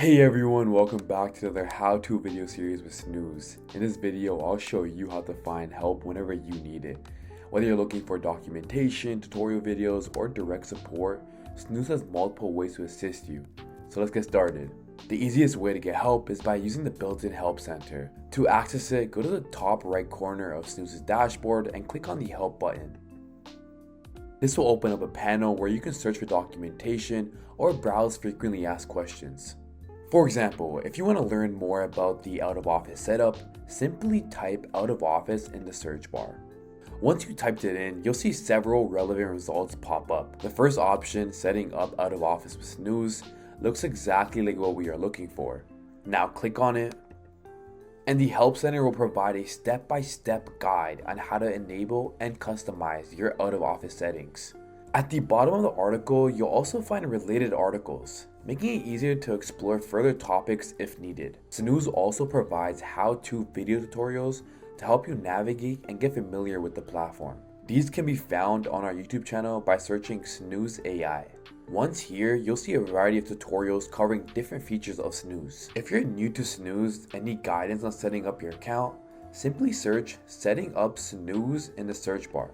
Hey everyone, welcome back to another how-to video series with Snoooz. In this video, I'll show you how to find help whenever you need it. Whether you're looking for documentation, tutorial videos, or direct support, Snoooz has multiple ways to assist you. So let's get started. The easiest way to get help is by using the built-in help center. To access it, go to the top right corner of Snooze's dashboard and click on the help button. This will open up a panel where you can search for documentation or browse frequently asked questions. For example, if you want to learn more about the out-of-office setup, simply type out-of-office in the search bar. Once you typed it in, you'll see several relevant results pop up. The first option, setting up out-of-office with Snoooz, looks exactly like what we are looking for. Now click on it, and the Help Center will provide a step-by-step guide on how to enable and customize your out-of-office settings. At the bottom of the article, you'll also find related articles, making it easier to explore further topics if needed. Snoooz also provides how-to video tutorials to help you navigate and get familiar with the platform. These can be found on our YouTube channel by searching Snoooz AI. Once here, you'll see a variety of tutorials covering different features of Snoooz. If you're new to Snoooz and need guidance on setting up your account, simply search Setting Up Snoooz in the search bar.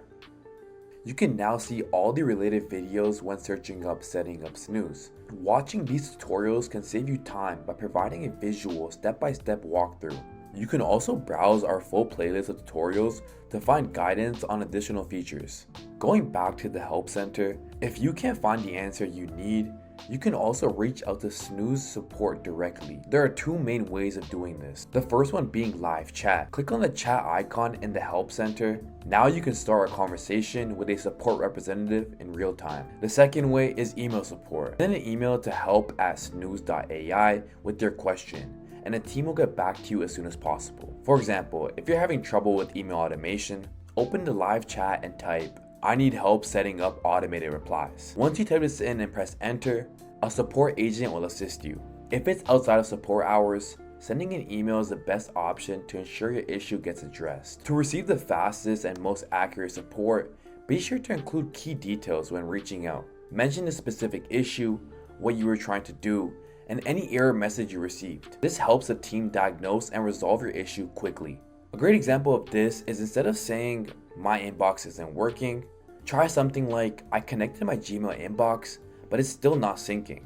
You can now see all the related videos when searching up Setting Up Snoooz. Watching these tutorials can save you time by providing a visual step-by-step walkthrough. You can also browse our full playlist of tutorials to find guidance on additional features. Going back to the Help Center, if you can't find the answer you need, you can also reach out to Snoooz support directly. There are two main ways of doing this. The first one being live chat. Click on the chat icon in the Help Center. Now you can start a conversation with a support representative in real time. The second way is email support. Send an email to help@snoooz.ai with your question, and a team will get back to you as soon as possible. For example, if you're having trouble with email automation, open the live chat and type, "I need help setting up automated replies." Once you type this in and press enter, a support agent will assist you. If it's outside of support hours, sending an email is the best option to ensure your issue gets addressed. To receive the fastest and most accurate support, be sure to include key details when reaching out. Mention the specific issue, what you were trying to do, and any error message you received. This helps the team diagnose and resolve your issue quickly. A great example of this is, instead of saying, "My inbox isn't working," try something like, "I connected my Gmail inbox, but it's still not syncing.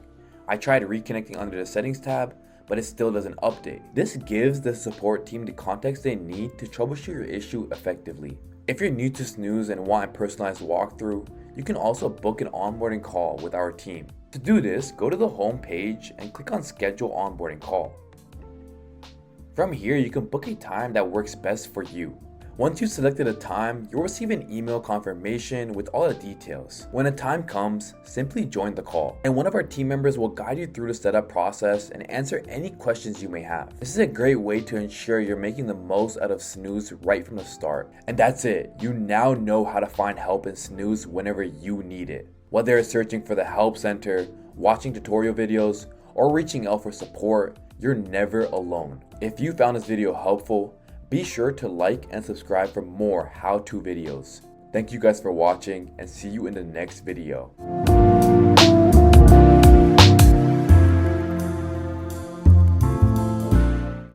I tried reconnecting under the settings tab, but it still doesn't update." This gives the support team the context they need to troubleshoot your issue effectively. If you're new to Snoooz and want a personalized walkthrough, you can also book an onboarding call with our team. To do this, go to the home page and click on Schedule Onboarding Call. From here, you can book a time that works best for you. Once you've selected a time, you'll receive an email confirmation with all the details. When a time comes, simply join the call, and one of our team members will guide you through the setup process and answer any questions you may have. This is a great way to ensure you're making the most out of Snoooz right from the start. And that's it. You now know how to find help in Snoooz whenever you need it. Whether it's searching for the Help Center, watching tutorial videos, or reaching out for support, you're never alone. If you found this video helpful, be sure to like and subscribe for more how-to videos. Thank you guys for watching, and see you in the next video.